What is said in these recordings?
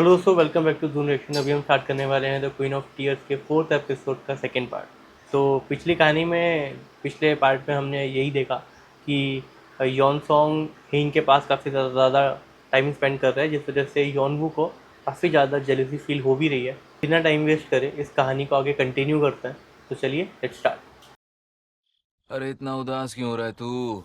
Hello दोस्तों, welcome back to June reaction. अभी हम स्टार्ट करने वाले हैं द क्वीन ऑफ टीयर्स के फोर्थ एपिसोड का सेकंड पार्ट। तो पिछली कहानी में, पिछले पार्ट में हमने यही देखा कि यॉन सॉन्ग हिंग के पास काफ़ी ज़्यादा टाइम स्पेंड कर रहा है, जिस वजह से यॉनवू को काफ़ी ज़्यादा जेलसी फील हो भी रही है। बिना टाइम वेस्ट करे इस कहानी को आगे कंटिन्यू करते हैं। तो चलिए लेट्स स्टार्ट। अरे इतना उदास क्यों हो रहा है तू?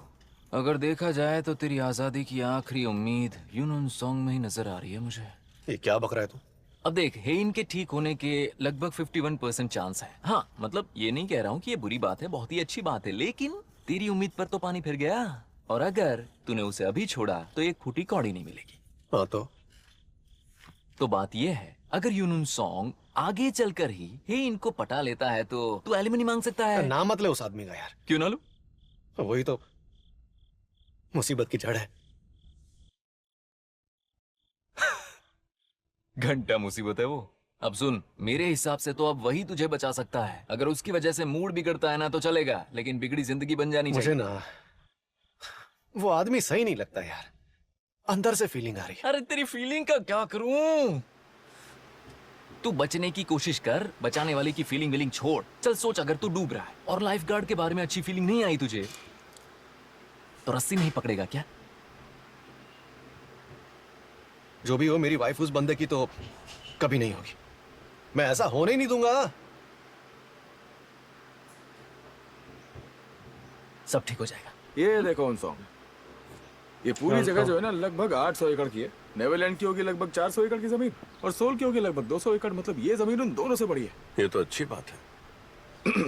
अगर देखा जाए तो तेरी आजादी की आखिरी उम्मीद यूनन सॉन्ग में ही नजर आ रही है मुझे। ये क्या बक रहा है तू? अब देख, हेइन के ठीक होने के लगभग 51% चांस है। हाँ मतलब ये नहीं कह रहा हूँ कि ये बुरी बात है, बहुत ही अच्छी बात है, लेकिन तेरी उम्मीद पर तो पानी फिर गया। और अगर तूने उसे अभी छोड़ा तो एक फूटी कौड़ी नहीं मिलेगी। हाँ तो बात यह है, अगर यूनुन सॉन्ग आगे चलकर ही हेइन को पटा लेता है तो तू एलिमनी मांग सकता है। नाम मत ले उस आदमी का यार। क्यों ना लू? वही तो मुसीबत की जड़ है। घंटा मुसीबत है वो। अब सुन, मेरे हिसाब से तो अब वही तुझे बचा सकता है। अगर उसकी वजह से मूड बिगड़ता है ना तो चलेगा, लेकिन बिगड़ी जिंदगी बन जानी मुझे चाहिए। ना वो आदमी सही नहीं लगता यार। अंदर से फीलिंग आ रही है। अरे तेरी फीलिंग का क्या करूं? तू बचने की कोशिश कर, बचाने वाले की फीलिंग विलिंग छोड़। चल सोच, अगर तू डूब रहा है और लाइफ गार्ड के बारे में अच्छी फीलिंग नहीं आई तुझे, तो रस्सी नहीं पकड़ेगा क्या? जो भी हो, मेरी वाइफ उस बंदे की तो कभी नहीं होगी। मैं ऐसा होने ही नहीं दूंगा। सब ठीक हो जाएगा। ये देखो उन सॉन्ग, ये पूरी यॉन जगह जो सॉन्ग है ना लगभग 800 एकड़ की है। नेदरलैंड की होगी लगभग 400 एकड़ की जमीन, और सोल की होगी लगभग 200 एकड़। मतलब ये जमीन उन दोनों से बड़ी है। ये तो अच्छी बात है।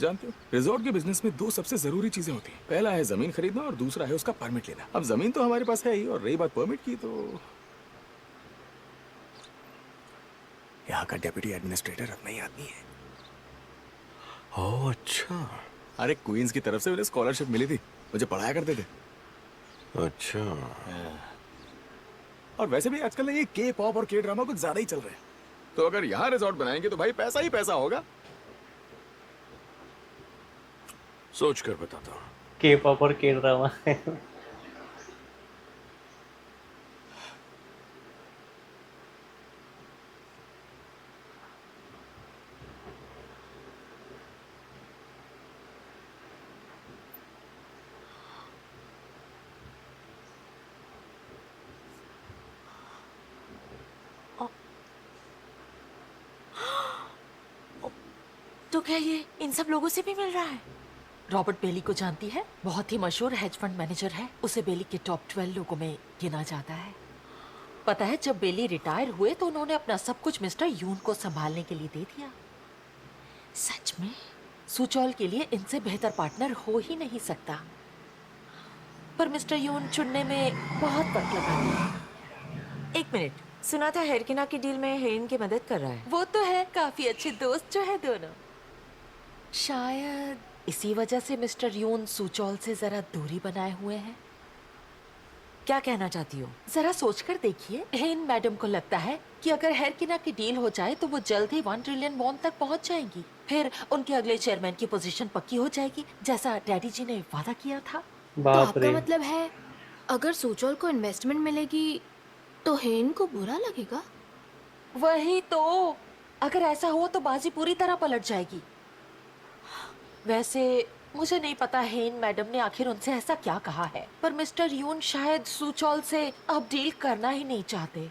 जानते हो, रिजॉर्ट के बिजनेस में दो सबसे जरूरी चीजें होती हैं। पहला है जमीन खरीदना और दूसरा है उसका परमिट लेना। अब जमीन तो हमारे पास है ही, और रही बात परमिट की, तो यहाँ का डेप्यूटी एडमिनिस्ट्रेटर अपना ही आदमी है। ओह अच्छा। अरे क्वींस की तरफ से उन्हें स्कॉलरशिप मिली थी, मुझे पढ़ाया करते थे। अच्छा। और वैसे भी आजकल ना ये के पॉप और के ड्रामा कुछ ज्यादा ही चल रहे हैं। तो अगर यहाँ रिजॉर्ट बनाएंगे तो भाई पैसा ही पैसा होगा। सोच कर बताता हूँ। के पॉप और के ड्रामा तो क्या ये इन सब लोगों से भी मिल रहा है? रॉबर्ट बेली को जानती है? बहुत ही मशहूर हेज फंड मैनेजर है। उसे बेली के टॉप 12 लोगों में गिना जाता है। पता है, जब बेली रिटायर हुए तो उन्होंने अपना सब कुछ मिस्टर यून को संभालने के लिए दे दिया। सच में सुचौल के लिए इनसे बेहतर पार्टनर हो ही नहीं सकता। पर मिस्टर यून चुनने में बहुत वक्त लगा है। एक मिनट, सुना था हेरकिना की डील में हेन की मदद कर रहा है। वो तो है, काफी अच्छे दोस्त जो है दोनों। शायद इसी वजह से मिस्टर यून सुचौल से जरा दूरी बनाए हुए हैं। क्या कहना चाहती हो? जरा सोचकर देखिए, हेन मैडम को लगता है कि अगर हेरकिना की डील हो जाए तो वो जल्द ही 1 ट्रिलियन वॉन तक पहुंच जाएंगी। फिर उनके अगले चेयरमैन की पोजीशन पक्की हो जाएगी, जैसा डैडी जी ने वादा किया था। तो बाप आपका रे। मतलब है, अगर सोचोल को इन्वेस्टमेंट मिलेगी तो हेन को बुरा लगेगा? वही तो, अगर ऐसा हो तो बाजी पूरी तरह पलट जाएगी। वैसे मुझे नहीं पता हेन मैडम ने आखिर उनसे ऐसा क्या कहा है, पर मिस्टर यून शायद सुचौल से अब डील करना ही नहीं चाहते।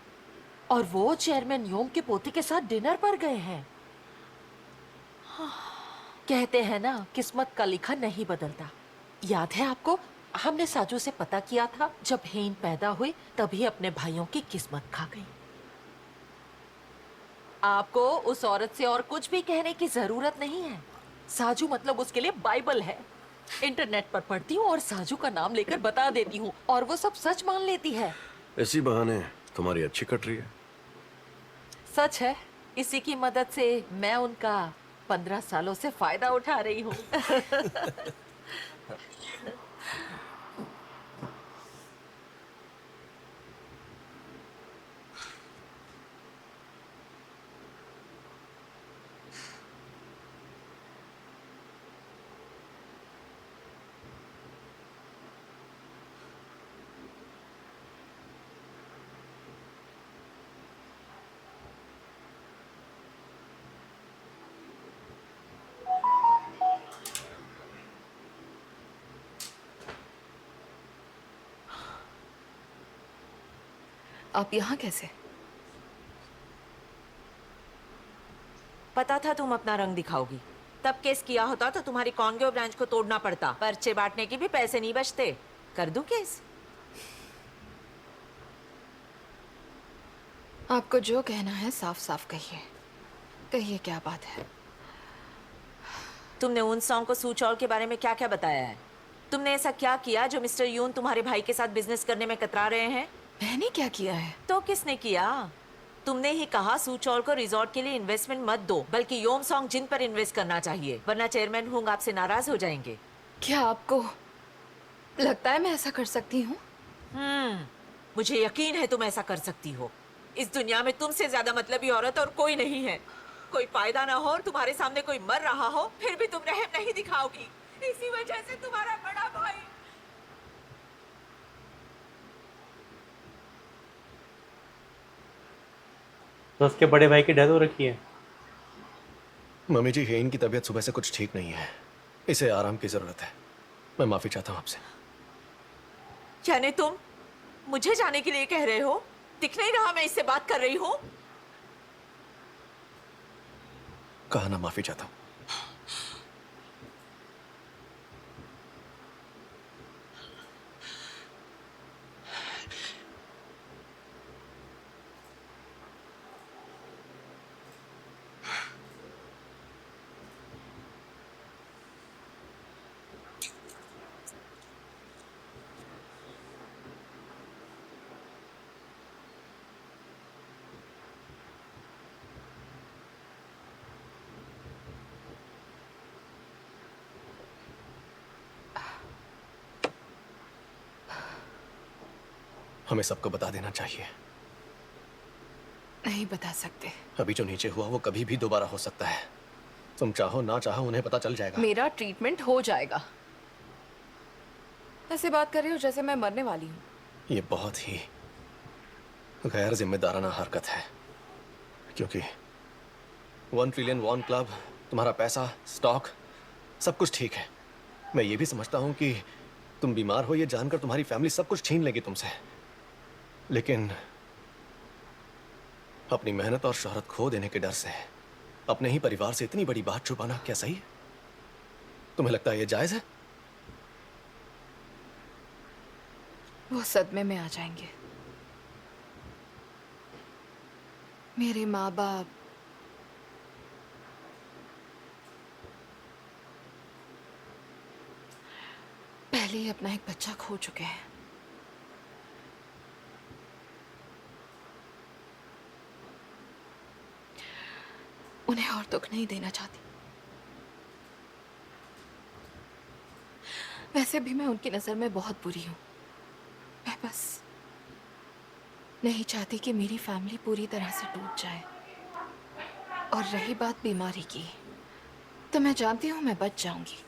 और वो चेयरमैन योम के पोते के साथ डिनर पर गए हैं। कहते हैं ना, किस्मत का लिखा नहीं बदलता। याद है आपको, हमने साजू से पता किया था, जब हेन पैदा हुई तभी अपने भाइयों की किस्मत खा गई। आपको उस औरत से और कुछ भी कहने की जरूरत नहीं है। साजू मतलब उसके लिए बाइबल है। इंटरनेट पर पढ़ती हूँ और साजू का नाम लेकर बता देती हूँ और वो सब सच मान लेती है। इसी बहाने तुम्हारी अच्छी कट रही है। सच है, इसी की मदद से मैं उनका 15 सालों से फायदा उठा रही हूँ। आप यहाँ कैसे? पता था तुम अपना रंग दिखाओगी। तब केस किया होता तो तुम्हारी कॉन्गो ब्रांच को तोड़ना पड़ता। पर्चे बांटने की भी पैसे नहीं बचते। कर दूं केस? आपको जो कहना है साफ साफ कहिए। कहिए क्या बात है? तुमने उन सॉन्ग को सूचौल के बारे में क्या क्या बताया है? तुमने ऐसा क्या किया जो मिस्टर यून तुम्हारे भाई के साथ बिजनेस करने में कतरा रहे हैं? मैंने क्या किया है? तो किसने किया? तुमने ही कहा सूचौल को रिजॉर्ट के लिए इन्वेस्टमेंट मत दो, बल्कि योम सॉन्ग जिन पर इन्वेस्ट करना चाहिए, वरना चेयरमैन हुंग आपसे नाराज हो जाएंगे। क्या आपको लगता है मैं ऐसा कर सकती हूँ? मुझे यकीन है तुम ऐसा कर सकती हो। इस दुनिया में तुमसे ज्यादा मतलबी औरत और कोई नहीं है। कोई फायदा ना हो और तुम्हारे सामने कोई मर रहा हो, फिर भी तुम रहम नहीं दिखाओगी। इसी वजह से तुम्हारा बड़ा भाई। तो उसके बड़े भाई की डेथ हो रखी है। मम्मी जी, हेन की तबीयत सुबह से कुछ ठीक नहीं है। इसे आराम की जरूरत है। मैं माफी चाहता हूँ आपसे। यानी तुम मुझे जाने के लिए कह रहे हो? दिख नहीं रहा मैं इससे बात कर रही हूँ? कहा ना माफी चाहता हूँ। हमें सबको बता देना चाहिए। नहीं बता सकते। अभी जो नीचे हुआ वो कभी भी दोबारा हो सकता है। तुम चाहो ना चाहो उन्हें पता चल जाएगा। मेरा ट्रीटमेंट हो जाएगा। ऐसे बात कर रही हो जैसे मैं मरने वाली हूँ। ये बहुत ही गैर जिम्मेदाराना हरकत है, क्योंकि 1 ट्रिलियन वॉन क्लब, तुम्हारा पैसा, स्टॉक, सब कुछ ठीक है। मैं ये भी समझता हूँ कि तुम बीमार हो ये जानकर तुम्हारी फैमिली सब कुछ छीन लेगी तुमसे, लेकिन अपनी मेहनत और शोहरत खो देने के डर से अपने ही परिवार से इतनी बड़ी बात छुपाना क्या सही है? तुम्हें लगता है ये जायज है? वो सदमे में आ जाएंगे। मेरे माँ बाप पहले ही अपना एक बच्चा खो चुके हैं। उन्हें और दुख नहीं देना चाहती। वैसे भी मैं उनकी नजर में बहुत बुरी हूं। मैं बस नहीं चाहती कि मेरी फैमिली पूरी तरह से टूट जाए। और रही बात बीमारी की, तो मैं जानती हूं मैं बच जाऊंगी।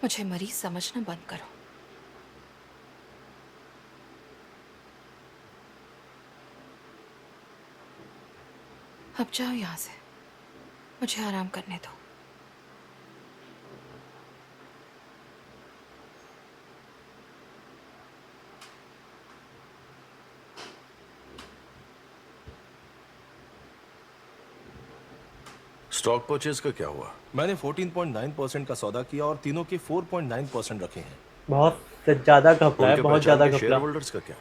मुझे मरीज समझना बंद करो। अब जाओ यहां से, मुझे आराम करने दो। स्टॉक परचेज का क्या हुआ? मैंने 14.9% का सौदा किया और तीनों के 4.9% रखे हैं। बहुत ज़्यादा घपला है, उनके बहुत पहचान ज़्यादा के शेयर घपला। होल्डर्स का क्या?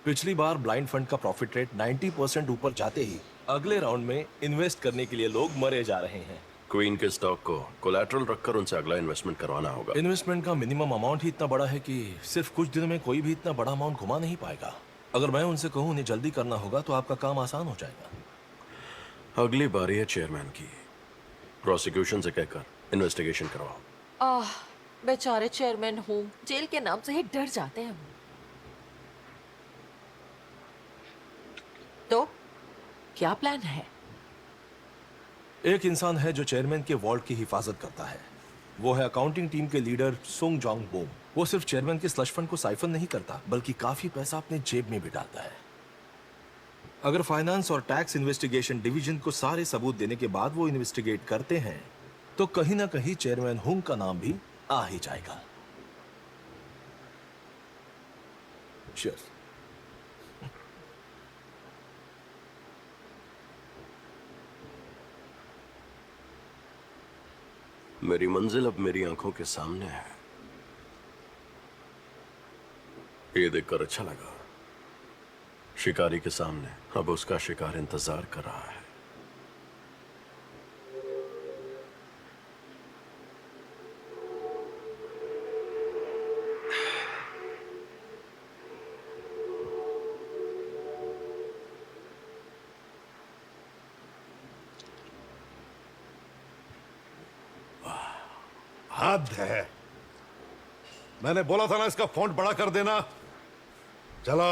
पिछली बार ब्लाइंड फंड का प्रॉफिट रेट 90% ऊपर जाते ही अगले राउंड में इन्वेस्ट करने के लिए लोग मरे जा रहे हैं। क्वीन के स्टॉक को कोलैटरल रखकर उनसे अगला इन्वेस्टमेंट करवाना होगा। इन्वेस्टमेंट का मिनिमम अमाउंट ही इतना बड़ा है कि सिर्फ कुछ दिनों में कोई भी इतना बड़ा अमाउंट घुमा नहीं पाएगा। अगर मैं उनसे कहूँ उन्हें जल्दी करना होगा तो आपका काम आसान हो जाएगा। अगली बारी है चेयरमैन की। प्रोसिक्यूशन से कहकर इन्वेस्टिगेशन करवाओ। बेचारे चेयरमैन हूँ, जेल के नाम से ही डर जाते हैं वो। तो क्या प्लान है? एक इंसान है जो चेयरमैन के वॉल्ट की हिफाजत करता है। वो है अकाउंटिंग टीम के लीडर सुंग जोंग बोम। वो सिर्फ चेयरमैन के स्लश फंड को साइफन नहीं करता, बल्कि काफी पैसा अपने जेब में भी डालता है। अगर फाइनेंस और टैक्स इन्वेस्टिगेशन डिवीजन को सारे सबूत देने के बाद वो इन्वेस्टिगेट करते हैं, तो कहीं ना कहीं चेयरमैन हुंग का नाम भी आ ही जाएगा। Cheers. मेरी मंजिल अब मेरी आंखों के सामने है। ये देखकर अच्छा लगा। शिकारी के सामने अब उसका शिकार इंतजार कर रहा है। हद है। मैंने बोला था ना इसका फॉन्ट बड़ा कर देना। चलो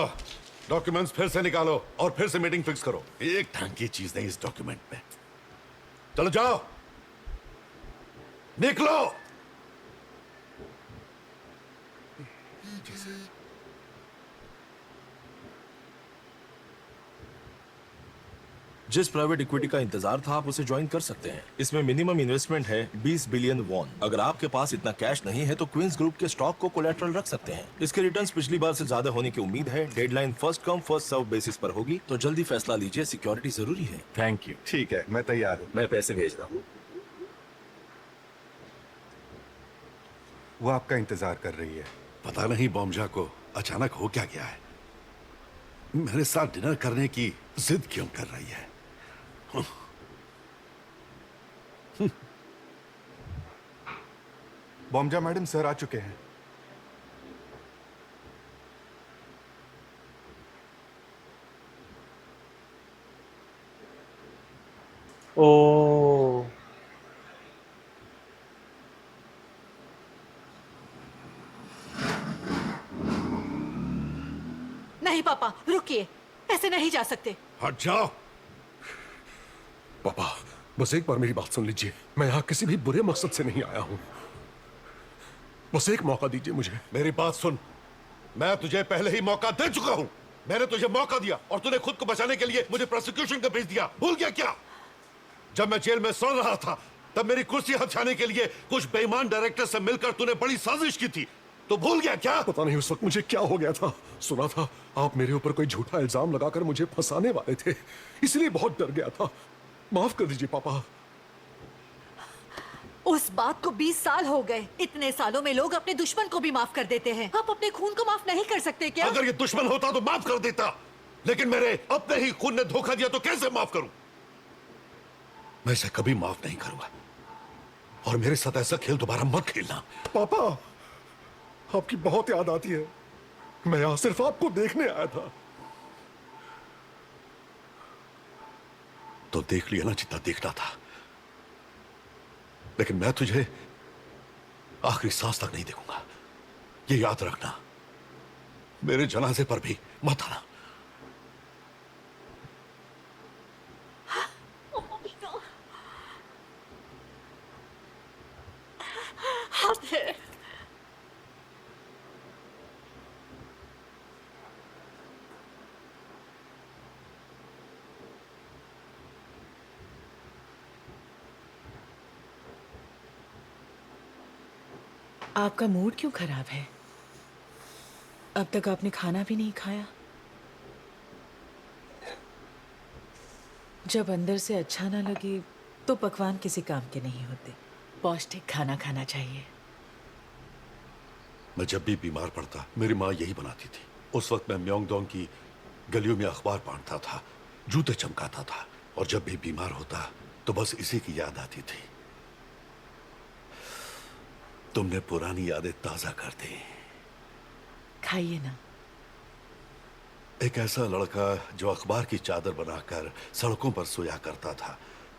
डॉक्यूमेंट्स फिर से निकालो और फिर से मीटिंग फिक्स करो। एक ढंग की चीज नहीं इस डॉक्यूमेंट में। चलो जाओ, निकलो। जिस प्राइवेट इक्विटी का इंतजार था आप उसे ज्वाइन कर सकते हैं। इसमें मिनिमम इन्वेस्टमेंट है 20 बिलियन वॉन। अगर आपके पास इतना कैश नहीं है तो क्वींस ग्रुप के स्टॉक को कोलैटरल रख सकते हैं। इसके रिटर्न्स पिछली बार से ज्यादा होने की उम्मीद है। Deadline first come first serve basis पर होगी, तो जल्दी फैसला लीजिए। सिक्योरिटी जरूरी है। Thank you. ठीक है, मैं तैयार हूं। मैं पैसे भेज रहा हूँ। वो आपका इंतजार कर रही है। पता नहीं बॉम्जा को अचानक हो क्या गया है। मेरे साथ डिनर करने की जिद क्यों कर रही है? बॉम्जा मैडम सर आ चुके हैं। ओ नहीं पापा, रुकिए, ऐसे नहीं जा सकते। हट जाओ। पापा बस एक बार मेरी बात सुन लीजिए। मैं यहाँ किसी भी बुरे मकसद से नहीं आया हूँ। बस एक मौका दीजिए मुझे। मेरी बात सुन, मैं तुझे पहले ही मौका दे चुका हूं। मैंने तुझे मौका दिया और तूने खुद को बचाने के लिए मुझे प्रोसिक्यूशन का भेज दिया। भूल गया क्या? जब मैं जेल में सड़ रहा था तब मेरी कुर्सी हथियाने के लिए कुछ बेईमान डायरेक्टर से मिलकर तूने बड़ी साजिश की थी। तो भूल गया क्या? पता नहीं उस वक्त मुझे क्या हो गया था। सुना था आप मेरे ऊपर कोई झूठा इल्जाम लगाकर मुझे फंसाने वाले थे, इसलिए बहुत डर गया था। माफ कर दीजिए पापा। उस बात को 20 साल हो गए। इतने सालों में लोग अपने दुश्मन को भी माफ कर देते हैं। आप अपने खून को माफ नहीं कर सकते क्या? अगर ये दुश्मन होता तो माफ कर देता, लेकिन मेरे अपने ही खून ने धोखा दिया तो कैसे माफ करूं? मैं इसे कभी माफ नहीं करूंगा और मेरे साथ ऐसा खेल दोबारा मत खेलना। पापा आपकी बहुत याद आती है। मैं यहाँ सिर्फ आपको देखने आया था। तो देख लिया ना जितना देखना था, लेकिन मैं तुझे आखिरी सांस तक नहीं देखूंगा। ये याद रखना। मेरे जनाजे पर भी मत आना। आपका मूड क्यों खराब है? अब तक आपने खाना भी नहीं खाया। जब अंदर से अच्छा ना लगे तो पकवान किसी काम के नहीं होते। पौष्टिक खाना खाना चाहिए। मैं जब भी बीमार पड़ता मेरी माँ यही बनाती थी। उस वक्त मैं म्योंगडोंग की गलियों में अखबार बांटता था, जूते चमकाता था, और जब भी बीमार होता तो बस इसी की याद आती थी। तुमने पुरानी यादें ताजा कर दी। खाइए ना। एक ऐसा लड़का जो अखबार की चादर बनाकर सड़कों पर सोया करता था,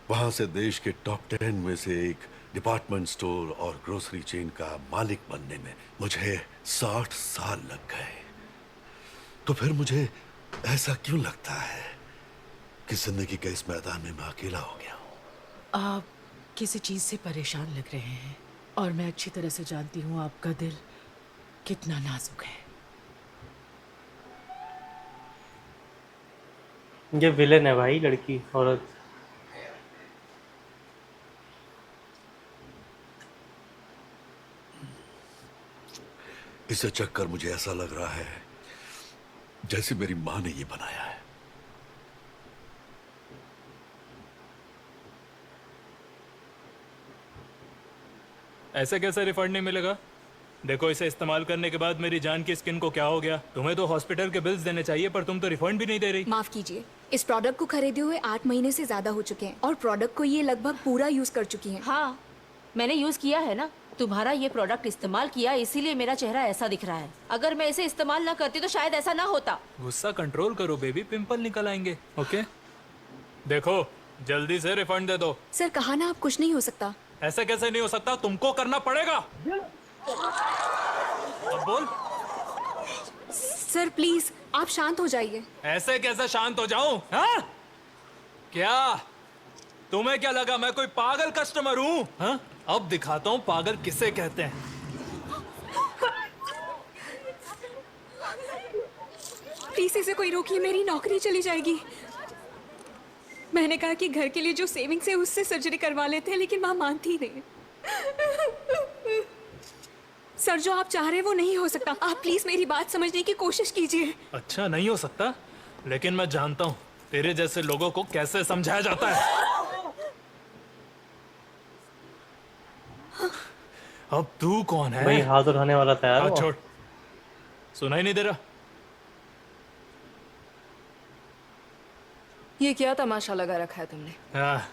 वहां से देश के टॉप 10 में से एक डिपार्टमेंट स्टोर और ग्रोसरी चेन का मालिक बनने में मुझे 60 साल लग गए। तो फिर मुझे ऐसा क्यों लगता है कि जिंदगी के इस मैदान में मैं अकेला हो गया हूं? आप किसी चीज से परेशान लग रहे हैं और मैं अच्छी तरह से जानती हूँ आपका दिल कितना नाजुक है। ये विलन है भाई, लड़की औरत। इसे चखकर मुझे ऐसा लग रहा है जैसे मेरी मां ने ये बनाया है। ऐसे कैसे रिफंड नहीं मिलेगा? देखो, इसे इस्तेमाल करने के बाद मेरी जान की स्किन को क्या हो गया। तुम्हें तो हॉस्पिटल के बिल्स देने चाहिए, पर तुम तो रिफंड भी नहीं दे रही। माफ कीजिए, इस प्रोडक्ट को खरीदे हुए 8 महीने से ज्यादा हो चुके हैं और प्रोडक्ट को ये लगभग पूरा यूज कर चुकी हैं। हाँ, मैंने यूज किया है ना। तुम्हारा ये प्रोडक्ट इस्तेमाल किया, इसीलिए मेरा चेहरा ऐसा दिख रहा है। अगर मैं इसे इस्तेमाल ना करती तो शायद ऐसा ना होता। गुस्सा कंट्रोल करो बेबी, पिंपल निकल आएंगे। ओके, देखो जल्दी से रिफंड दे दो। सर, कहा ना, अब कुछ नहीं हो सकता। ऐसे कैसे नहीं हो सकता? तुमको करना पड़ेगा। अब बोल। सर प्लीज, आप शांत हो जाइए। ऐसे कैसे शांत हो जाऊं? हाँ? क्या तुम्हें क्या लगा मैं कोई पागल कस्टमर हूँ? हाँ? अब दिखाता हूँ पागल किसे कहते हैं। प्लीज इसे कोई रोकिए, मेरी नौकरी चली जाएगी। मैंने कहा कि घर के लिए जो सेविंग्स है उससे सर्जरी करवा लेते हैं, लेकिन माँ मानती नहीं। सर, जो आप चाह रहे हैं वो नहीं हो सकता। आप प्लीज मेरी बात समझने की कोशिश कीजिए। अच्छा, नहीं हो सकता, लेकिन मैं जानता हूँ तेरे जैसे लोगों को कैसे समझाया जाता है। अब तू कौन है? भाई हाथ उठाने वाला तैयार हो? छोड़, सुनाई नहीं दे रहा? ये क्या तमाशा लगा रखा है तुमने? हाँ,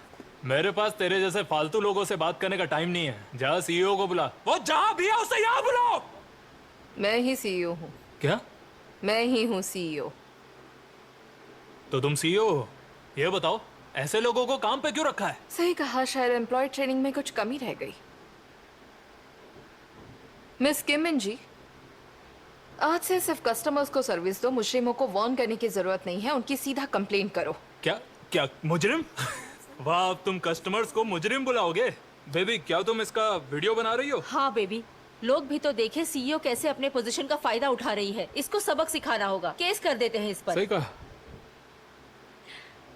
मेरे पास तेरे जैसे फालतू लोगों से बात करने का टाइम नहीं है। जा सीईओ को बुला। वो जहां भी है उसे यहाँ बुलाओ। मैं ही सीईओ हूँ। क्या? मैं ही हूँ सीईओ। तो तुम सीईओ हो? ये बताओ, ऐसे लोगों को काम पे क्यों रखा है? सही कहा, शायद एम्प्लॉय ट्रेनिंग में कुछ कमी रह गई। मिस किमिन जी, आज से सिर्फ कस्टमर्स को सर्विस दो। मुजरिमों को वार्न करने की जरूरत नहीं है, उनकी सीधा कंप्लेन करो। क्या क्या मुजरिम? वाह, अब तुम कस्टमर्स को मुजरिम बुलाओगे? बेबी, क्या तुम इसका वीडियो बना रही हो? हाँ बेबी, लोग भी तो देखे सीईओ कैसे अपने पोजीशन का फायदा उठा रही है। इसको सबक सिखाना होगा। केस कर देते हैं इस पर। सही कहा।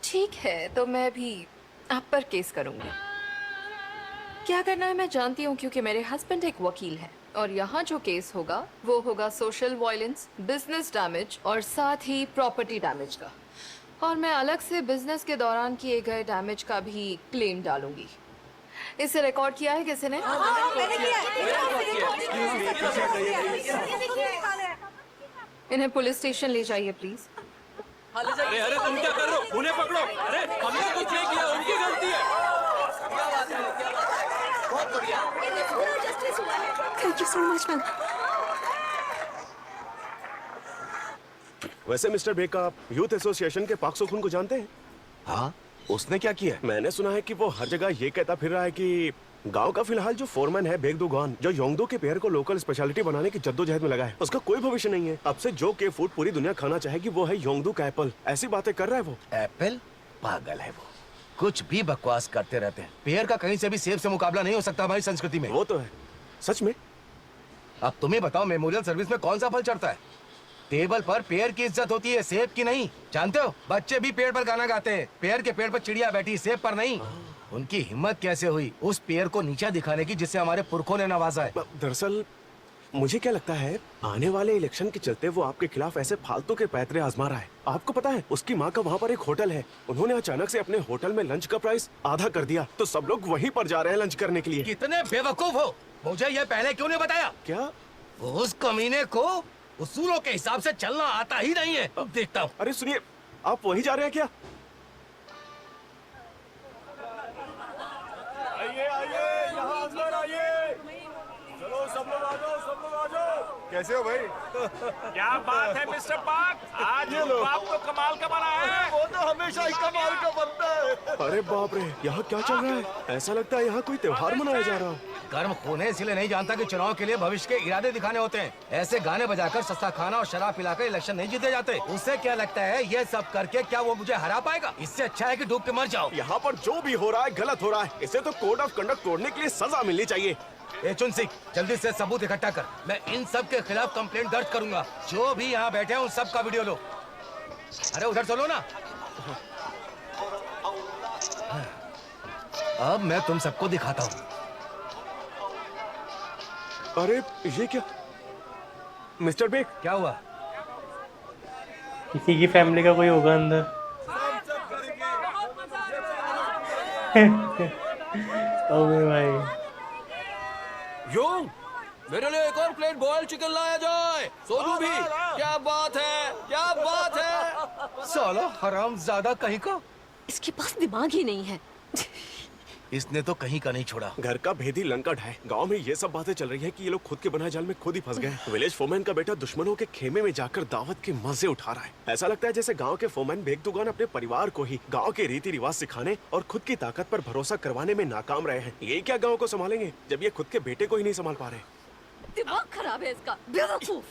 ठीक है, तो मैं भी आप पर केस करूंगी। क्या करना है मैं जानती हूँ, क्योंकि मेरे हस्बैंड एक वकील है। और यहाँ जो केस होगा वो होगा सोशल वायलेंस, बिजनेस डैमेज और साथ ही प्रॉपर्टी डैमेज का। और मैं अलग से बिजनेस के दौरान किए गए डैमेज का भी क्लेम डालूंगी। इसे रिकॉर्ड किया है किसी ने? इन्हें पुलिस स्टेशन ले जाइए प्लीज। अरे अरे, तुम क्या कर रहे हो? उन्हें पकड़ो। अरे हमने कुछ नहीं किया, उनकी गलती है। Thank you so much ma'am. वैसे मिस्टर बेक, आप यूथ एसोसिएशन के पाक सुखुन को जानते हैं? हाँ, उसने क्या किया? मैंने सुना है कि वो हर जगह ये कहता फिर रहा है कि गांव का फिलहाल जो फोरमैन है बेगदू गॉन, जो योंगदो के पेयर को लोकल स्पेशलिटी बनाने की जद्दोजहद में लगा है, उसका कोई भविष्य नहीं है। अब से जो के फूड पूरी दुनिया खाना चाहेगी वो है योंगदो का एप्पल। ऐसी बातें कर रहा है वो। एप्पल? पागल है वो, कुछ भी बकवास करते रहते हैं। पेयर का कहीं से भी सेब से मुकाबला नहीं हो सकता हमारी संस्कृति में। वो तो है, सच में। अब तुम्हें बताओ, मेमोरियल सर्विस में कौन सा फल चढ़ता है? टेबल पर पेड़ की इज्जत होती है, सेब की नहीं। जानते हो, बच्चे भी पेड़ पर गाना गाते हैं। पेड़ के पेड़ पर चिड़िया बैठी, सेब पर नहीं। उनकी हिम्मत कैसे हुई उस पेड़ को नीचा दिखाने की जिससे हमारे पुरखों ने नवाजा है? दरअसल मुझे क्या लगता है, आने वाले इलेक्शन के चलते वो आपके खिलाफ ऐसे फालतू के पैतरे आजमा रहा है। आपको पता है, उसकी माँ का वहाँ पर एक होटल है। उन्होंने अचानक से अपने होटल में लंच का प्राइस आधा कर दिया, तो सब लोग वहीं पर जा रहे हैं लंच करने के लिए। कितने बेवकूफ हो, मुझे ये पहले क्यों नहीं बताया? क्या? उस कमीने को उसूलों के हिसाब से चलना आता ही नहीं है। अब देखता हूँ। अरे सुनिए, आप वहीं जा रहे हैं क्या? आइए आइए, यहाँ अंदर आइए। चलो सब लोग आ जाओ, सब लोग आ जाओ। कैसे हो भाई? क्या बात है मिस्टर पाक, आज ये लो। बाप तो कमाल का बना है। वो तो हमेशा ही कमाल का बनता है। अरे बाप रे, यहाँ क्या चल रहा है? ऐसा लगता है यहाँ कोई त्योहार मनाया जा रहा है। गर्म खून है, इसलिए नहीं जानता कि चुनाव के लिए भविष्य के इरादे दिखाने होते हैं। ऐसे गाने बजाकर, सस्ता खाना और शराब पिलाकर इलेक्शन नहीं जीते जाते। उसे क्या लगता है ये सब करके क्या वो मुझे हरा पाएगा? इससे अच्छा है कि डूब के मर जाओ। यहाँ पर जो भी हो रहा है गलत हो रहा है। इसे तो कोड ऑफ कंडक्ट तोड़ने के लिए सजा मिलनी चाहिए। चुन सिंह, जल्दी से सबूत इकट्ठा कर। मैं इन सब के खिलाफ कंप्लेंट दर्ज करूंगा। जो भी यहाँ बैठे हैं उन सब का वीडियो लो। अरे उधर चलो ना। अब मैं तुम सबको दिखाता हूँ। अरे ये क्या? मिस्टर बेक, क्या हुआ? किसी की फैमिली का कोई होगा अंदर। ओए भाई। योंग, मेरे लिए एक और प्लेट बॉइल्ड चिकन लाया जाए। सोनू भी। क्या बात है, क्या बात है। साला हरामजादा कहीं का। इसके पास दिमाग ही नहीं है। इसने तो कहीं का नहीं छोड़ा। घर का भेदी लंका ढाए। गांव में ये सब बातें चल रही हैं कि ये लोग खुद के बनाए जाल में खुद ही फंस गए। विलेज फोमैन का बेटा दुश्मनों के खेमे में जाकर दावत के मजे उठा रहा है। ऐसा लगता है जैसे गांव के फोमैन बेगदुगान अपने परिवार को ही गांव के रीति रिवाज सिखाने और खुद की ताकत पर भरोसा करवाने में नाकाम रहे हैं। ये क्या गाँव को संभालेंगे जब ये खुद के बेटे को ही नहीं संभाल पा रहे। दिमाग खराब है इसका, बेवकूफ।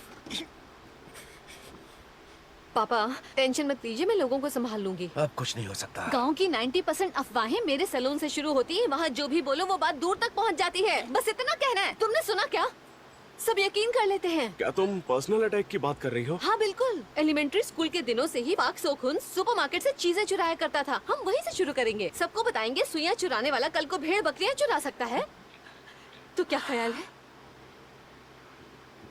पापा टेंशन मत लीजिए, मैं लोगों को संभाल लूंगी। अब कुछ नहीं हो सकता। गांव की 90% अफवाहें मेरे सैलून से शुरू होती है। वहाँ जो भी बोलो वो बात दूर तक पहुँच जाती है। बस इतना कहना है। तुमने सुना क्या? सब यकीन कर लेते हैं। क्या तुम पर्सनल अटैक की बात कर रही हो? हाँ बिल्कुल। एलिमेंट्री स्कूल के दिनों से ही पाक सोखुन सुपरमार्केट से चीजें चुराया करता था। हम वहीं से शुरू करेंगे। सबको बताएंगे सुइयां चुराने वाला कल को भेड़ बकरियां चुरा सकता है। तो क्या ख्याल है?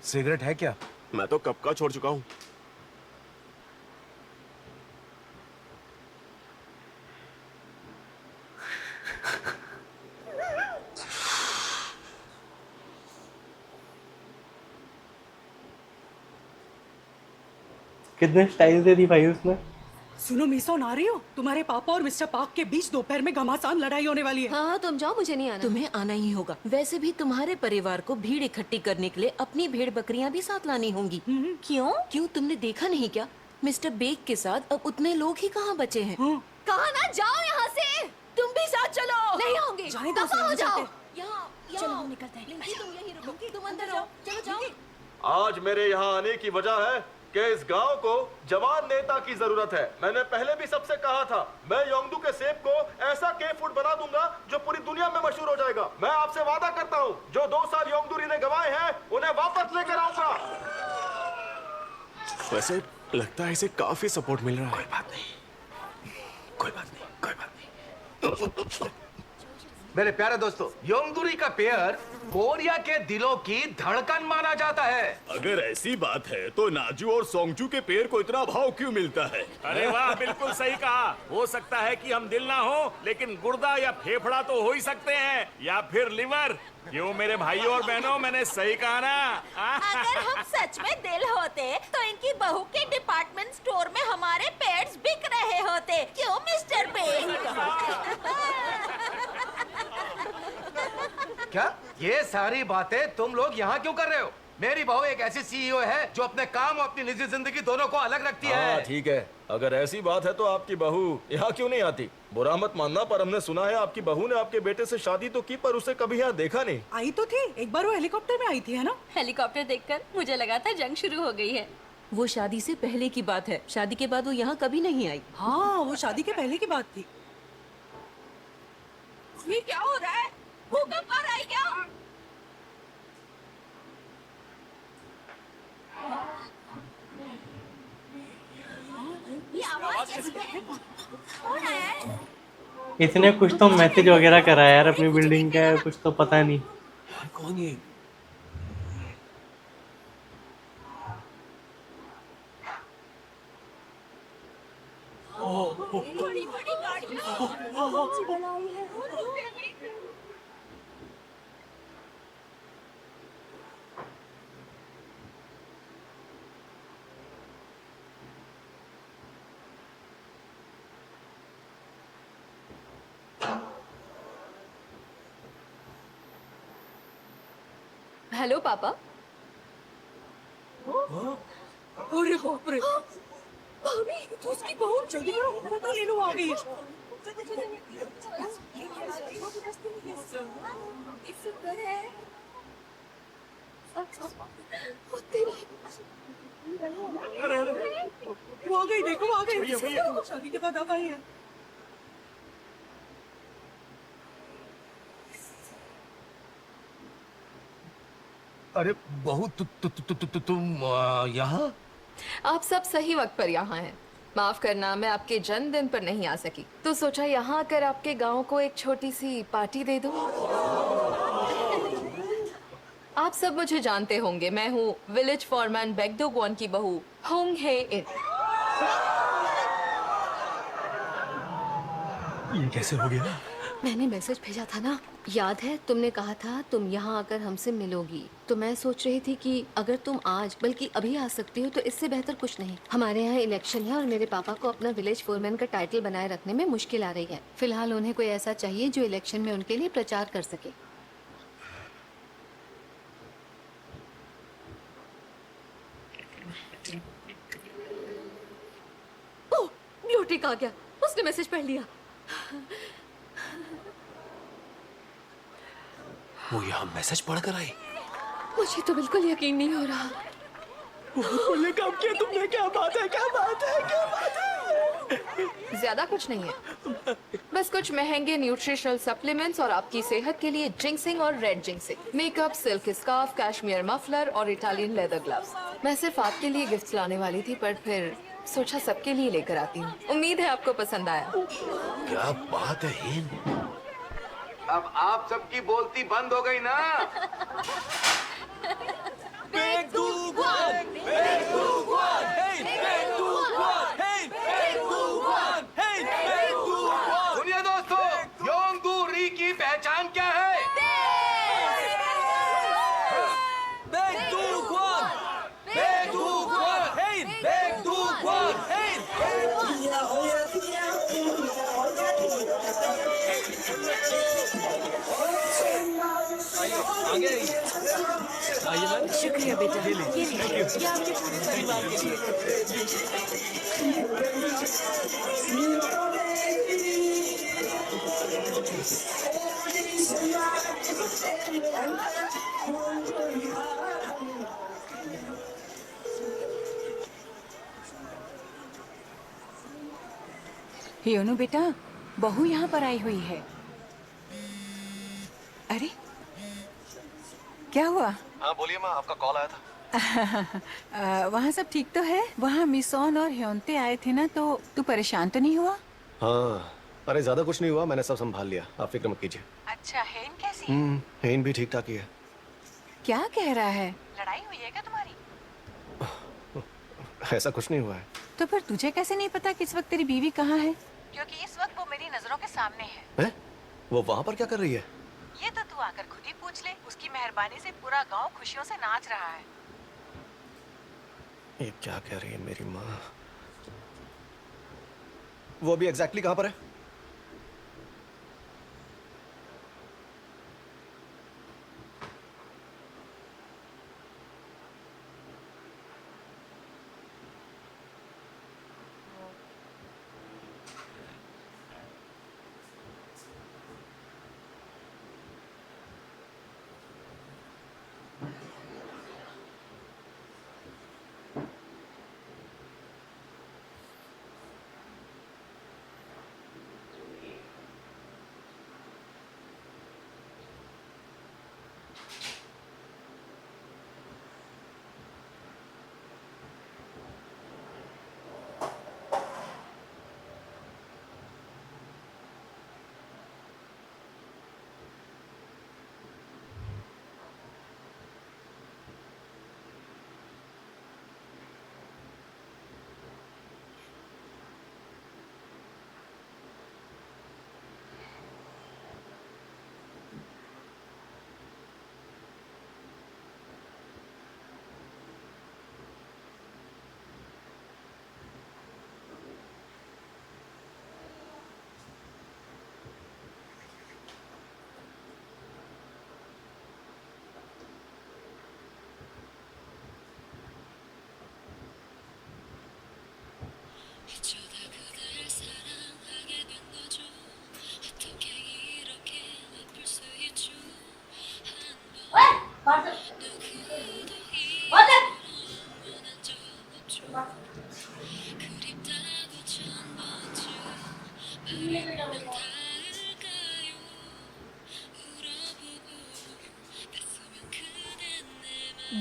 सिगरेट है क्या? मैं तो कब का छोड़ चुका हूँ। कितने स्टाइल से दी भाई उसने। सुनो मिसोन, आ रही हो? तुम्हारे पापा और मिस्टर पार्क के बीच दोपहर में घमासान लड़ाई होने वाली है। हाँ तुम जाओ, मुझे नहीं आना। तुम्हें आना ही होगा। वैसे भी तुम्हारे परिवार को भीड़ इकट्ठी करने के लिए अपनी भेड़ बकरियां भी साथ लानी होंगी। क्यों तुमने देखा नहीं क्या? मिस्टर बेक के साथ अब उतने लोग ही कहाँ बचे हैं। कहा ना जाओ यहाँ से। तुम भी साथ चलो। नहीं होंगी। दफा हो जाओ। चलो हम निकलते हैं। तुम यहीं रुको, तुम अंदर जाओ। चलो जाओ। आज मेरे यहाँ आने की वजह है कि इस गांव को जवान नेता की जरूरत है। मैंने पहले भी सबसे कहा था, मैं योंगडू के सेब को ऐसा के फूड बना दूंगा जो पूरी दुनिया में मशहूर हो जाएगा। मैं आपसे वादा करता हूँ, जो 2 साल योंगडू ने गंवाए हैं उन्हें वापस लेकर आऊंगा। वैसे लगता है इसे काफी सपोर्ट मिल रहा है। कोई बात नहीं, कोई बात नहीं, कोई बात नहीं। मेरे प्यारे दोस्तों, योंगदुरी का पेयर कोरिया के दिलों की धड़कन माना जाता है। अगर ऐसी बात है तो नाजू और सोंगचू के पेड़ को इतना भाव क्यों मिलता है? अरे वाह, बिल्कुल सही कहा। हो सकता है कि हम दिल ना हो, लेकिन गुर्दा या फेफड़ा तो हो ही सकते हैं, या फिर लिवर। क्यों मेरे भाइयों और बहनों, मैंने सही कहा ना? अगर हम सच में दिल होते तो इनकी बहू के डिपार्टमेंट स्टोर में हमारे पेट्स बिक रहे होते। क्यों मिस्टर बेक? क्या ये सारी बातें तुम लोग यहाँ क्यों कर रहे हो? मेरी बहू एक ऐसी सीईओ है जो अपने काम और अपनी निजी जिंदगी दोनों को अलग रखती है। ठीक है, अगर ऐसी बात है तो आपकी बहू यहाँ क्यों नहीं आती? बुरा मत मानना, पर हमने सुना है आपकी बहू ने आपके बेटे से शादी तो की, पर उसे कभी यहाँ देखा नहीं। आई तो थी, एक बार वो हेलीकॉप्टर में आई थी, है ना? हेलीकॉप्टर देखकर मुझे लगा था जंग शुरू हो गई है। वो शादी से पहले की बात है। शादी के बाद वो यहाँ कभी नहीं आई। हाँ, वो शादी के पहले की बात थी। ये क्या हो रहा है? भूकंप आ रहा है क्या? ये आवाज कैसे है? कौन है? इसने कुछ तो मैसेज वगैरह करा है यार अपनी बिल्डिंग का, कुछ तो पता नहीं। कौन ये? बड़ी बड़ी गाड़ियां बनाई है। हेलो पापा। अरे बाप रे, भाभी तो उसकी बहू जल्दी करो, पता ले लो आ गई है। वो आ गई, देखो आ गई। शादी के बाद आ गई है। अरे बहू तुम यहाँ? आप सब सही वक्त पर यहाँ हैं। माफ करना, मैं आपके जन्मदिन पर नहीं आ सकी, तो सोचा यहाँ आकर आपके गांव को एक छोटी सी पार्टी दे दूं। आप सब मुझे जानते होंगे, मैं हूँ विलेज फॉरमैन बेगडोगवन की बहू होंग हे इन। ये कैसे हो गया? मैंने मैसेज भेजा था ना, याद है? तुमने कहा था तुम यहाँ आकर हमसे मिलोगी, तो मैं सोच रही थी कि अगर तुम आज बल्कि अभी आ सकती हो तो इससे बेहतर कुछ नहीं। हमारे यहाँ इलेक्शन है और मेरे पापा को अपना विलेज फोरमैन का टाइटल बनाए रखने में मुश्किल आ रही है। फिलहाल उन्हें कोई ऐसा चाहिए जो इलेक्शन में उनके लिए प्रचार कर सके। ओह, ब्यूटी कहाँ गया? उसने मैसेज पढ़ लिया। वो यहाँ मैसेज पढ़कर आई? मुझे तो बिल्कुल यकीन नहीं हो रहा। बहुत बढ़िया काम किया तुमने। क्या बात है, क्या बात है, क्या बात है। ज्यादा कुछ नहीं है, बस कुछ महंगे न्यूट्रिशनल सप्लीमेंट्स और आपकी सेहत के लिए जिंक्सिंग और रेड जिंक्सिंग, makeup, silk scarf, cashmere muffler और इटालियन लेदर ग्लव्स। मैं सिर्फ आपके लिए गिफ्ट्स लाने वाली थी, पर फिर सोचा सबके लिए लेकर आती हूँ। उम्मीद है आपको पसंद आया। क्या बात है हिन? अब आप सबकी बोलती बंद हो गई ना? सुनिए दोस्तों, योंगदू री की पहचान क्या है? शुक्रिया बेटा, ये लीजिए, ये आपके पूरे परिवार के लिए। योनो बेटा, बहू यहाँ पर आई हुई है। अरे क्या हुआ? हाँ बोलिए माँ, आपका कॉल आया था। वहाँ सब ठीक तो है? वहाँ मिसोन और ह्योंते आए थे ना, तो तू परेशान तो नहीं हुआ? हाँ, अरे ज्यादा कुछ नहीं हुआ, मैंने सब संभाल लिया, आप फिक्र मत कीजिए। अच्छा, हेन कैसी है? हेन भी ठीक ठाक ही है। क्या कह रहा है? लड़ाई हुई है क्या तुम्हारी? ऐसा कुछ नहीं हुआ है। तो फिर तुझे कैसे नहीं पता कि इस वक्त तेरी बीवी कहाँ है? क्योंकि इस वक्त वो मेरी नजरों के सामने है। वो वहाँ पर क्या कर रही है? ये तो तू आकर खुद ही पूछ ले। उसकी मेहरबानी से पूरा गांव खुशियों से नाच रहा है। ये क्या कह रही है मेरी माँ? वो अभी एग्जैक्टली कहाँ पर है?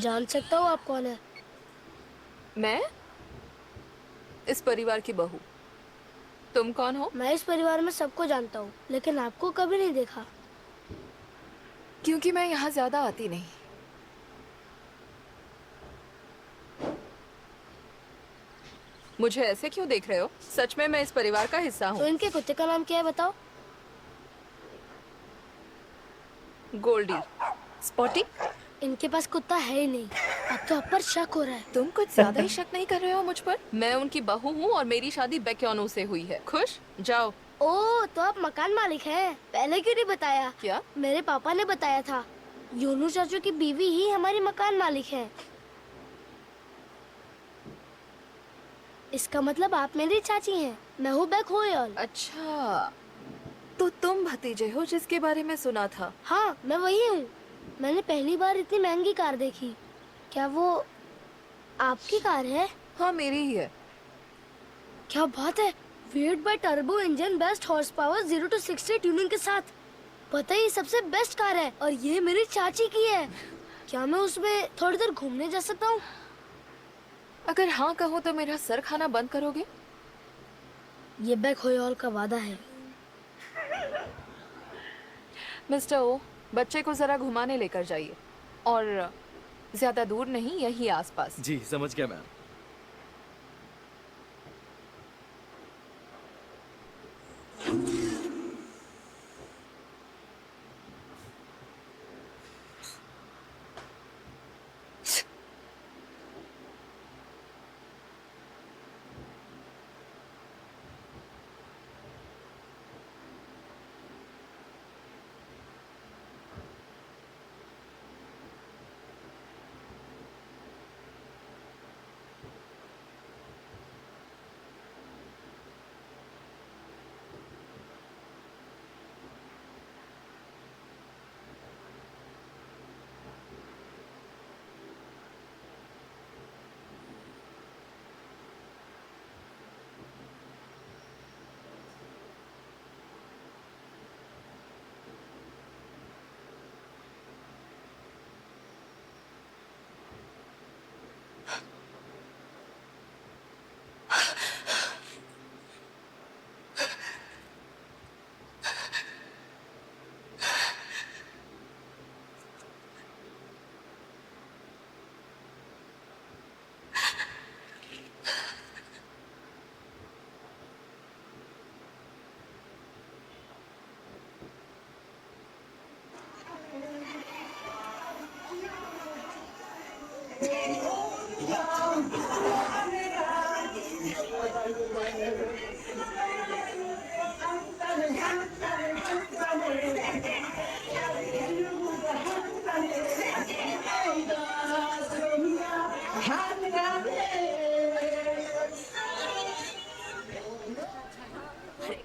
जान सकता हूँ आप कौन है? मैं इस परिवार की बहू। तुम कौन हो? मैं इस परिवार में सबको जानता हूँ, लेकिन आपको कभी नहीं देखा। क्योंकि मैं यहाँ ज्यादा आती नहीं। मुझे ऐसे क्यों देख रहे हो? सच में मैं इस परिवार का हिस्सा तो हूँ। इनके कुत्ते का नाम क्या है बताओ? गोल्डी। स्पॉटी? इनके पास कुत्ता है ही नहीं। अब तो आप पर शक हो रहा है। तुम कुछ ज्यादा ही शक नहीं कर रहे हो मुझ पर? मैं उनकी बहू हूँ और मेरी शादी बेक्योनो से हुई है। खुश? जाओ। ओ, तो आप मकान मालिक हैं। पहले क्यों नहीं बताया? क्या? मेरे पापा ने बताया था। योनू चाचू की बीवी ही हमारी मकान मालिक है। इसका मतलब आप मेरी चाची हैं। मैं हूँ बैक होयल। अच्छा, तो तुम भतीजे हो जिसके बारे में सुना था? हाँ, मैं वही हूँ। मैंने पहली बार इतनी महंगी कार देखी। क्या वो आपकी कार है? हाँ, मेरी ही है। क्या बात है! V8 biturbo engine, best horsepower, 0 to 60 tuning के साथ। पता है, ये सबसे बेस्ट कार है और ये मेरी चाची की है। क्या मैं उसमें थोड़ी देर घूमने जा सकता हूँ? अगर हाँ कहो तो मेरा सर खाना बंद करोगे? ये बैक होयल का वादा है। मिस्टर ओ, बच्चे को जरा घुमाने लेकर जाइए, और ज्यादा दूर नहीं, यही आसपास। जी समझ गया मैम।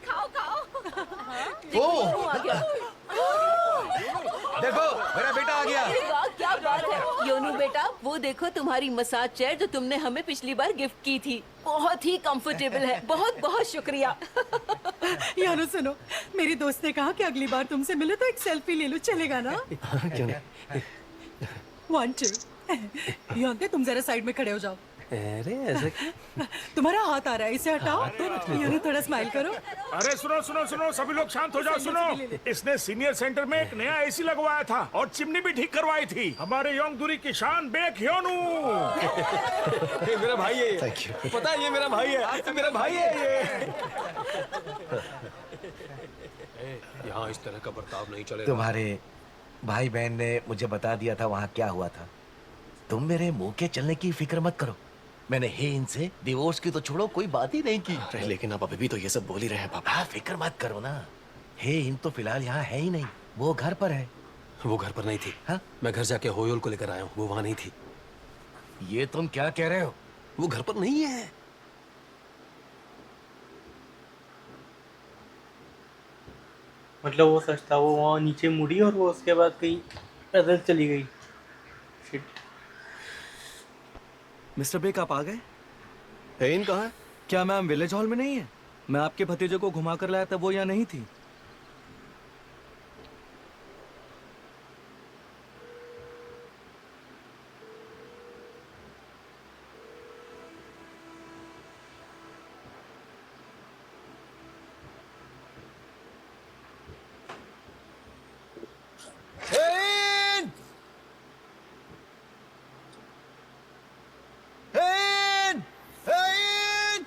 खाओ खाओ। देखो मेरा बेटा आ गया। अरे वाह, क्या बात है योनू बेटा। वो देखो तुम्हारी मसाज चेयर जो तुमने हमें पिछली बार गिफ्ट की थी, बहुत ही कंफर्टेबल है। बहुत बहुत शुक्रिया। यानो सुनो, मेरी दोस्त ने कहा कि अगली बार तुमसे मिले तो एक सेल्फी ले लो, चलेगा ना? क्यों नहीं? 1 2 योंते, तुम जरा साइड में खड़े हो जाओ। अरे ऐसा क्यों? तुम्हारा हाथ आ रहा है, इसे हटाओ। योनू थोड़ा स्माइल करो। अरे सुनो सुनो सुनो, सभी लोग शांत हो जाओ। सुनो, इसने सीनियर सेंटर में एक नया एसी लगवाया था और चिमनी भी ठीक करवाई थी। हमारे योंगदुरी की शान बेक योनू। ये मेरा भाई है। Thank you. पता है ये मेरा भाई है, मेरा भाई है ये। यहाँ इस तरह का बर्ताव नहीं चलेगा। तुम्हारे भाई बहन ने मुझे बता दिया था वहाँ क्या हुआ था। तुम मेरे मुंह के चलने की फिक्र मत करो। मैंने हे इनसे डिवोर्स की तो छोड़ो, कोई बात ही नहीं की। अरे लेकिन आप अभी भी तो ये सब बोल ही रहे हैं पापा। हाँ, फिक्र मत करो ना। हे इन तो फिलहाल यहाँ है ही नहीं, वो घर पर है। वो घर पर नहीं थी। हाँ? मैं घर जाके होयल को लेकर आया हूँ, वो वहाँ नहीं थी। ये तुम क्या कह रहे हो? वो घर पर नहीं है। मतलब वो सच था, वो वहाँ नीचे मुड़ी और वो उसके बाद कहीं पैदल चली गई। शिट। मिस्टर बेक, आप आ गए? हेन कहाँ है? क्या मैम विलेज हॉल में नहीं है? मैं आपके भतीजे को घुमा कर लाया था, वो यहाँ नहीं थी। हेन! हेन! हेन!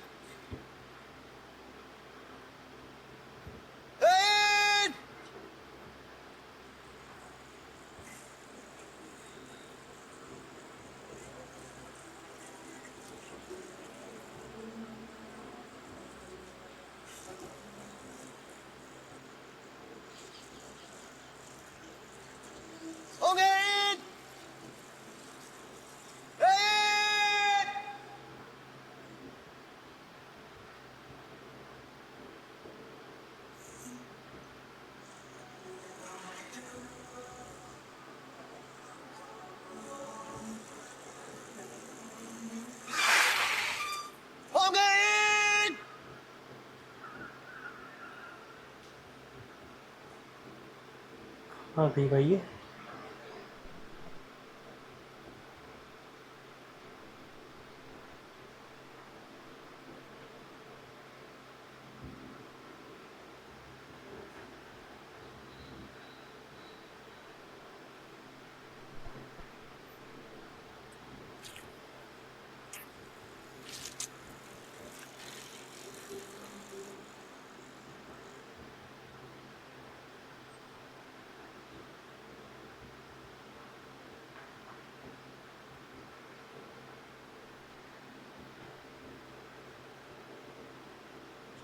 हाँ गई भाई ये।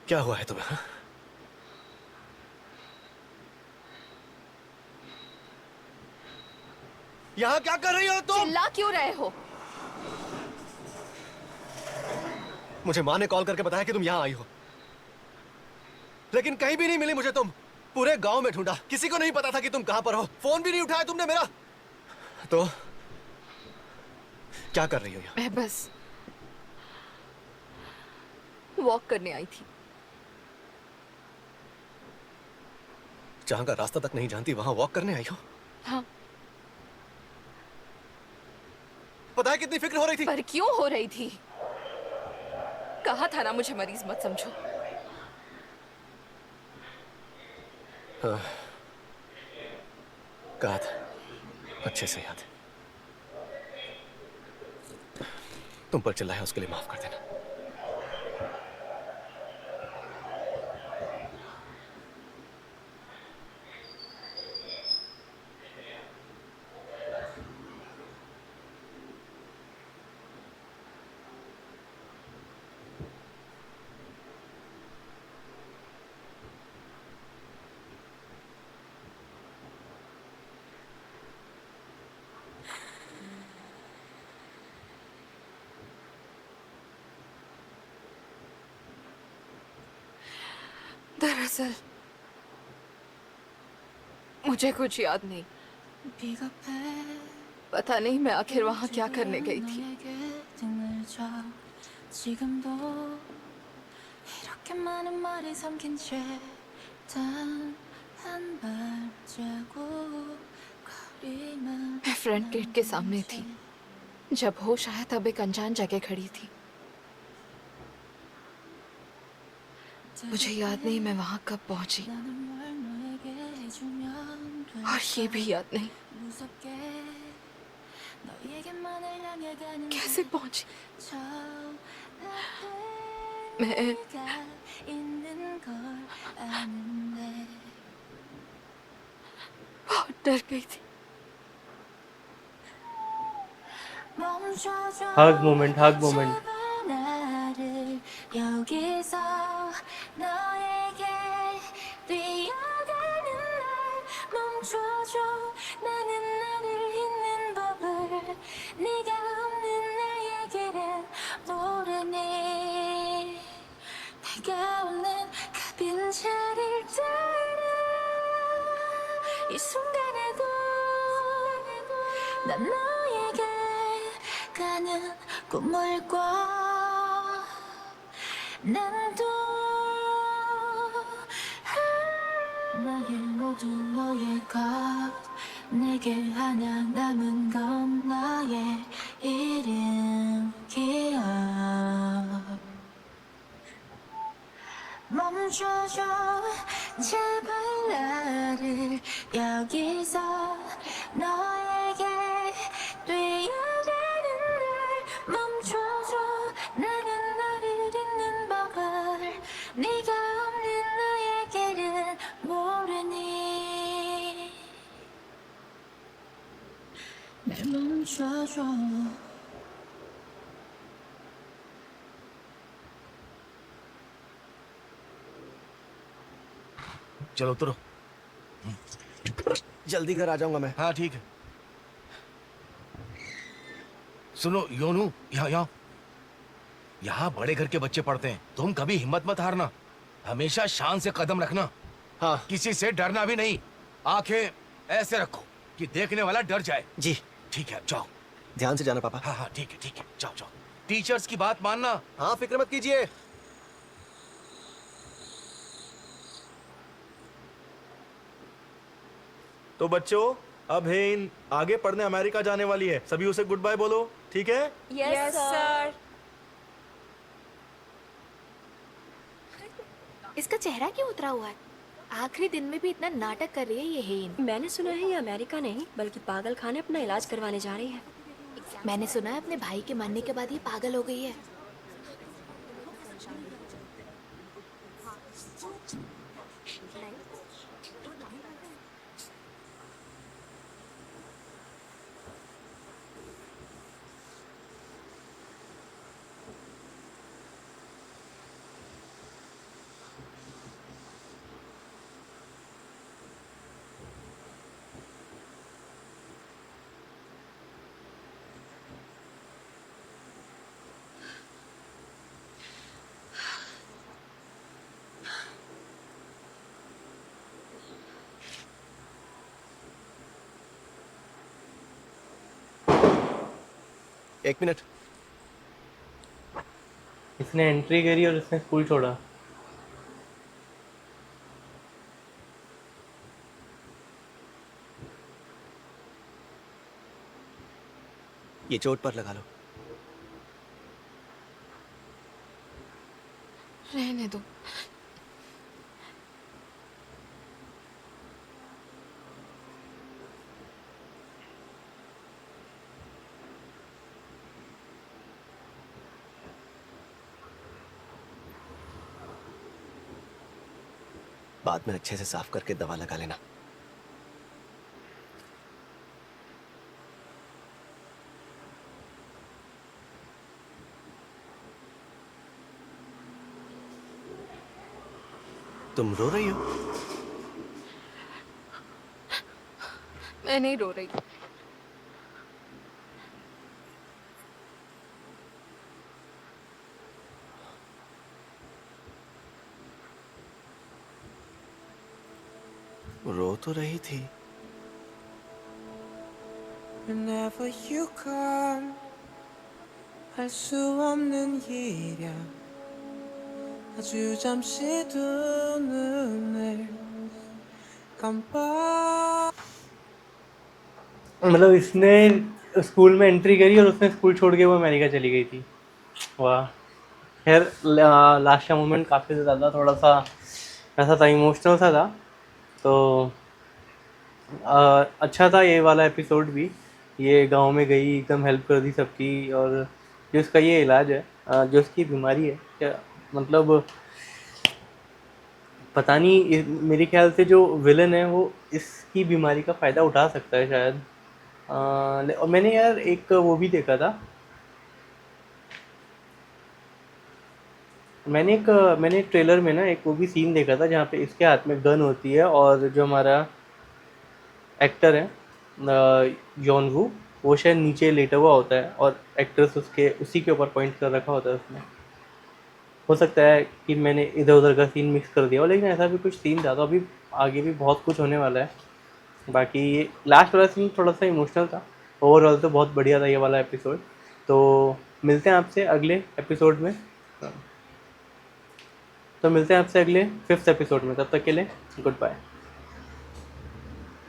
क्या हुआ है तुम्हें? हाँ? यहाँ क्या कर रही हो तुम? चिल्ला क्यों रहे हो? मुझे माँ ने कॉल करके बताया कि तुम यहाँ आई हो, लेकिन कहीं भी नहीं मिली मुझे तुम। पूरे गांव में ढूंढा, किसी को नहीं पता था कि तुम कहां पर हो। फोन भी नहीं उठाया तुमने मेरा। तो क्या कर रही हो यहाँ? मैं बस वॉक करने आई थी। जहां का रास्ता तक नहीं जानती वहां वॉक करने आई हो? हाँ। पता है कितनी फिक्र हो रही थी? पर क्यों हो रही थी? कहा था ना मुझे मरीज मत समझो। हाँ, कहा था, अच्छे से याद है। तुम पर चिल्लाया उसके लिए माफ कर देना। दरअसल मुझे कुछ याद नहीं। पता नहीं मैं आखिर वहां क्या करने गई थी। मैं फ्रंट गेट के सामने थी। जब होश आया तब एक अनजान जगह खड़ी थी। मुझे याद नहीं मैं वहां कब पहुंची, और ये भी याद नहीं कैसे पहुंची। मैं बहुत डर गई थी। हग मोमेंट, हग मोमेंट। 여기서 너에게 뛰어가는 날 멈춰줘. 나는 나를 잊는 법을 네가 없는 나에게는 모르니. 내가 없는 그 빈자리를 따라 이 순간에도 난 너에게 가는 꿈을 꿔. 난또 나의 모두 너의 것. 내게 하나 남은 건 너의 이름 기억. 멈춰줘 제발 나를 여기서 너에게 뛰어가는 날 멈춰줘. 나는 너를 잊는 법을 네가 없는 너에게는 모르니. 날 멈춰줘. चलो उतरो। जल्दी घर आ जाऊंगा मैं। हाँ ठीक है। सुनो योनू, यहाँ यहाँ यहाँ बड़े घर के बच्चे पढ़ते हैं। तुम कभी हिम्मत मत हारना, हमेशा शान से कदम रखना। हाँ। किसी से डरना भी नहीं। आंखें ऐसे रखो कि देखने वाला डर जाए। जी ठीक है, जाओ। ध्यान से जाना पापा। हाँ हाँ ठीक है, जाओ जाओ। टीचर्स की बात मानना। हाँ फिक्र मत कीजिए। तो बच्चों, अब हेन आगे पढ़ने अमेरिका जाने वाली है, सभी उसे गुड बाय बोलो, ठीक है? Yes sir. इसका चेहरा क्यों उतरा हुआ है? आखिरी दिन में भी इतना नाटक कर रही है ये हेन। मैंने सुना है ये अमेरिका नहीं बल्कि पागल खाने अपना इलाज करवाने जा रही है। मैंने सुना है अपने भाई के मरने के बाद ये पागल हो गई है। एक मिनट। इसने एंट्री करी और इसने स्कूल छोड़ा। ये चोट पर लगा लो। रहने दो। बाद में अच्छे से साफ करके दवा लगा लेना। तुम रो रही हो? मैं नहीं रो रही। रो तो रही थी। Whenever you come, 할 수 없는 일이야. 아주 잠시 두 눈을 깜빡. मतलब इसने स्कूल में एंट्री करी और उसने स्कूल छोड़ के वो अमेरिका चली गई थी। वाह। खैर लास्ट का मोमेंट काफ़ी ज़्यादा थोड़ा सा ऐसा था, इमोशनल सा था। तो अच्छा था ये वाला एपिसोड भी। ये गांव में गई, एकदम हेल्प कर दी सबकी, और जो इसका ये इलाज है, जो इसकी बीमारी है, क्या मतलब पता नहीं, मेरे ख्याल से जो विलन है वो इसकी बीमारी का फ़ायदा उठा सकता है शायद। और मैंने यार एक वो भी देखा था, मैंने ट्रेलर में ना एक वो भी सीन देखा था जहाँ पे इसके हाथ में गन होती है और जो हमारा एक्टर है जॉन वू, वो शायद नीचे लेटा हुआ होता है और एक्ट्रेस उसी के ऊपर पॉइंट कर रखा होता है उसने। हो सकता है कि मैंने इधर उधर का सीन मिक्स कर दिया हो, लेकिन ऐसा भी कुछ सीन था। तो अभी आगे भी बहुत कुछ होने वाला है। बाकी ये लास्ट वाला सीन थोड़ा सा इमोशनल था, ओवरऑल तो बहुत बढ़िया था ये वाला एपिसोड। तो मिलते हैं आपसे अगले एपिसोड में। तो मिलते हैं आपसे अगले 5th एपिसोड में। तब तक के लिए गुड बाय।